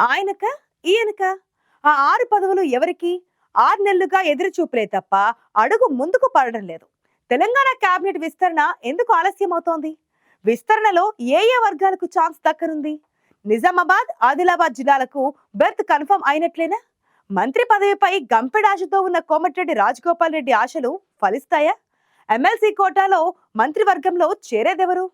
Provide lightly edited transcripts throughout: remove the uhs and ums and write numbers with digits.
ఆయనక ఈయనక ఆ 6 పదవులు ఎవరికి? 6 నెలలుగా ఎదురు చూపులే తప్ప అడుగు ముందుకు పడడం లేదు. తెలంగాణ కేబినెట్ విస్తరణ ఎందుకు ఆలస్యం అవుతోంది? విస్తరణలో ఏ ఏ వర్గాలకు ఛాన్స్ దక్కనుంది? నిజామాబాద్, ఆదిలాబాద్ జిల్లాలకు బెర్త్ కన్ఫర్మ్ అయినట్లేనా? మంత్రి పదవిపై గంపెడాశతో ఉన్న కోమటిరెడ్డి రాజగోపాల్ రెడ్డి ఆశలు ఫలిస్తాయా? ఎమ్మెల్సీ కోటాలో మంత్రివర్గంలో చేరేదెవరు?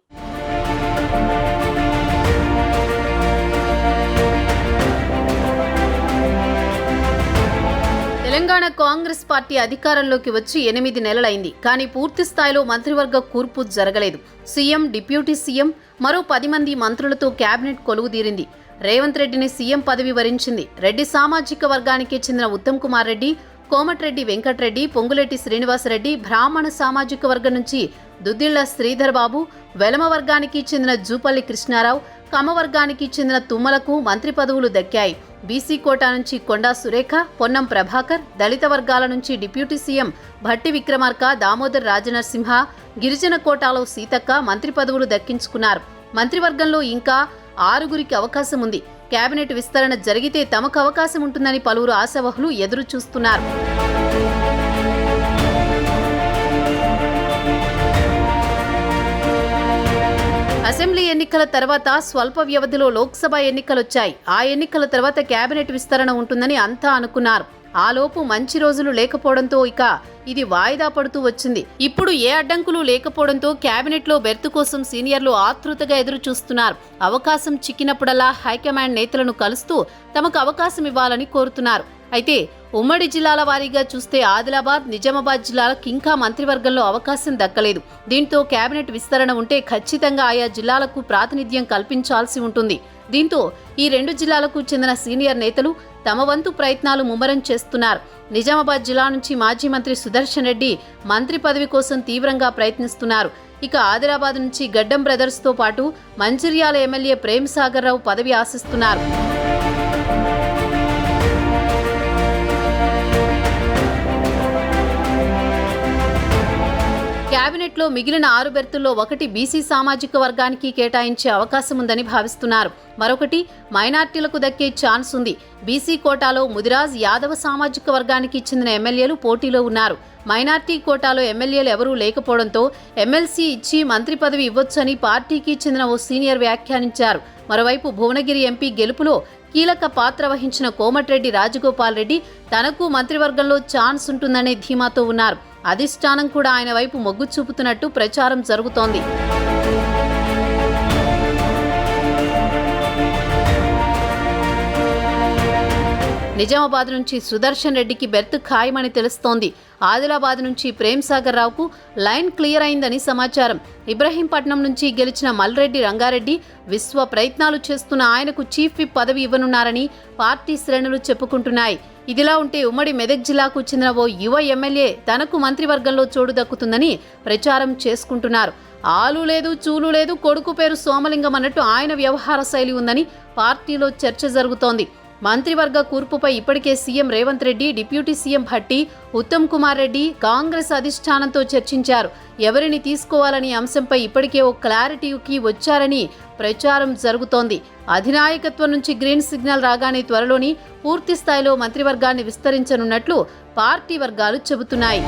తెలంగాణ కాంగ్రెస్ పార్టీ అధికారంలోకి వచ్చి 8 నెలలైంది. కానీ పూర్తి స్థాయిలో మంత్రివర్గ కూర్పు జరగలేదు. సీఎం, డిప్యూటీ సీఎం, మరో 10 మంది మంత్రులతో కేబినెట్ కొలువుదీరింది. రేవంత్ రెడ్డిని సీఎం పదవి వరించింది. రెడ్డి సామాజిక వర్గానికి చెందిన ఉత్తమ్ కుమార్ రెడ్డి, కోమటిరెడ్డి వెంకటరెడ్డి, పొంగులేటి శ్రీనివాసరెడ్డి, బ్రాహ్మణ సామాజిక వర్గం నుంచి దుద్దిళ్ల శ్రీధర్ బాబు, వెలమ వర్గానికి చెందిన జూపల్లి కృష్ణారావు, కమ వర్గానికి చెందిన తుమ్మలకు మంత్రి పదవులు దక్కాయి. బీసీ కోటా నుంచి కొండా సురేఖ, పొన్నం ప్రభాకర్, దళిత వర్గాల నుంచి డిప్యూటీ సీఎం భట్టి విక్రమార్క, దామోదర్ రాజనరసింహ, గిరిజన కోటాలో సీతక్క మంత్రి పదవులు దక్కించుకున్నారు. మంత్రివర్గంలో ఇంకా 6గురికి అవకాశం ఉంది. కేబినెట్ విస్తరణ జరిగితే తమకు అవకాశం ఉంటుందని పలువురు ఆశావహులు ఎదురు చూస్తున్నారు. అసెంబ్లీ ఎన్నికల తర్వాత స్వల్ప వ్యవధిలో లోక్సభ ఎన్నికలొచ్చాయి. ఆ ఎన్నికల తర్వాత కేబినెట్ విస్తరణ ఉంటుందని అంతా అనుకున్నారు. ఆలోపు మంచి రోజులు లేకపోవడంతో ఇక ఇది వాయిదా పడుతూ వచ్చింది. ఇప్పుడు ఏ అడ్డంకులు లేకపోవడంతో కేబినెట్లో బెర్త్ కోసం సీనియర్లు ఆతృతగా ఎదురు చూస్తున్నారు. అవకాశం చిక్కినప్పుడల్లా హైకమాండ్ నేతలను కలుస్తూ తమకు అవకాశం ఇవ్వాలని కోరుతున్నారు. అయితే ఉమ్మడి జిల్లాల వారీగా చూస్తే ఆదిలాబాద్, నిజామాబాద్ జిల్లాలకు ఇంకా మంత్రివర్గంలో అవకాశం దక్కలేదు. దీంతో కేబినెట్ విస్తరణ ఉంటే ఖచ్చితంగా ఆయా జిల్లాలకు ప్రాతినిధ్యం కల్పించాల్సి ఉంటుంది. దీంతో ఈ 2 జిల్లాలకు చెందిన సీనియర్ నేతలు తమ వంతు ప్రయత్నాలు ముమ్మరం చేస్తున్నారు. నిజామాబాద్ జిల్లా నుంచి మాజీ మంత్రి సుదర్శన్ రెడ్డి మంత్రి పదవి కోసం తీవ్రంగా ప్రయత్నిస్తున్నారు. ఇక ఆదిలాబాద్ నుంచి గడ్డం బ్రదర్స్తో పాటు మంచిర్యాల ఎమ్మెల్యే ప్రేమ్ సాగర్ రావు పదవి ఆశిస్తున్నారు. కేబినెట్లో మిగిలిన 6 బెర్తుల్లో ఒకటి బీసీ సామాజిక వర్గానికి కేటాయించే అవకాశం ఉందని భావిస్తున్నారు. మరొకటి మైనార్టీలకు దక్కే ఛాన్స్ ఉంది. బీసీ కోటాలో ముదిరాజ్, యాదవ సామాజిక వర్గానికి చెందిన ఎమ్మెల్యేలు పోటీలో ఉన్నారు. మైనార్టీ కోటాలో ఎమ్మెల్యేలు ఎవరూ లేకపోవడంతో ఎమ్మెల్సీ ఇచ్చి మంత్రి పదవి ఇవ్వొచ్చని పార్టీకి చెందిన ఓ సీనియర్ వ్యాఖ్యానించారు. మరోవైపు భువనగిరి ఎంపీ గెలుపులో కీలక పాత్ర వహించిన కోమటిరెడ్డి రాజగోపాల్ రెడ్డి తనకు మంత్రివర్గంలో ఛాన్స్ ఉంటుందనే ధీమాతో ఉన్నారు. అధిష్టానం కూడా ఆయన వైపు మొగ్గు చూపుతున్నట్టు ప్రచారం జరుగుతోంది. నిజామాబాద్ నుంచి సుదర్శన్ రెడ్డికి బెర్త్ ఖాయమని తెలుస్తోంది. ఆదిలాబాద్ నుంచి ప్రేమ్ సాగర్ రావుకు లైన్ క్లియర్ అయిందని సమాచారం. ఇబ్రహీంపట్నం నుంచి గెలిచిన మల్రెడ్డి రంగారెడ్డి విశ్వ ప్రయత్నాలు చేస్తున్న ఆయనకు చీఫ్ విప్ పదవి ఇవ్వనున్నారని పార్టీ శ్రేణులు చెప్పుకుంటున్నాయి. ఇదిలా ఉంటే ఉమ్మడి మెదక్ జిల్లాకు చెందిన ఓ యువ ఎమ్మెల్యే తనకు మంత్రివర్గంలో చోటు దక్కుతుందని ప్రచారం చేసుకుంటున్నారు. ఆలు లేదు, చూలు లేదు, కొడుకు పేరు సోమలింగం అన్నట్టు ఆయన వ్యవహార శైలి ఉందని పార్టీలో చర్చ జరుగుతోంది. మంత్రివర్గ కూర్పుపై ఇప్పటికే CM Revanth Reddy, deputy CM Bhatti, Uttam Kumar Reddy Congress అధిష్టానంతో చర్చించారు. ఎవరిని తీసుకోవాలని అంశంపై ఇప్పటికే ఓ క్లారిటీకి వచ్చారని ప్రచారం జరుగుతోంది. అధినాయకత్వం నుంచి గ్రీన్ సిగ్నల్ రాగానే త్వరలోని పూర్తి స్థాయిలో మంత్రివర్గాన్ని విస్తరించనున్నట్లు పార్టీ వర్గాలు చెబుతున్నాయి.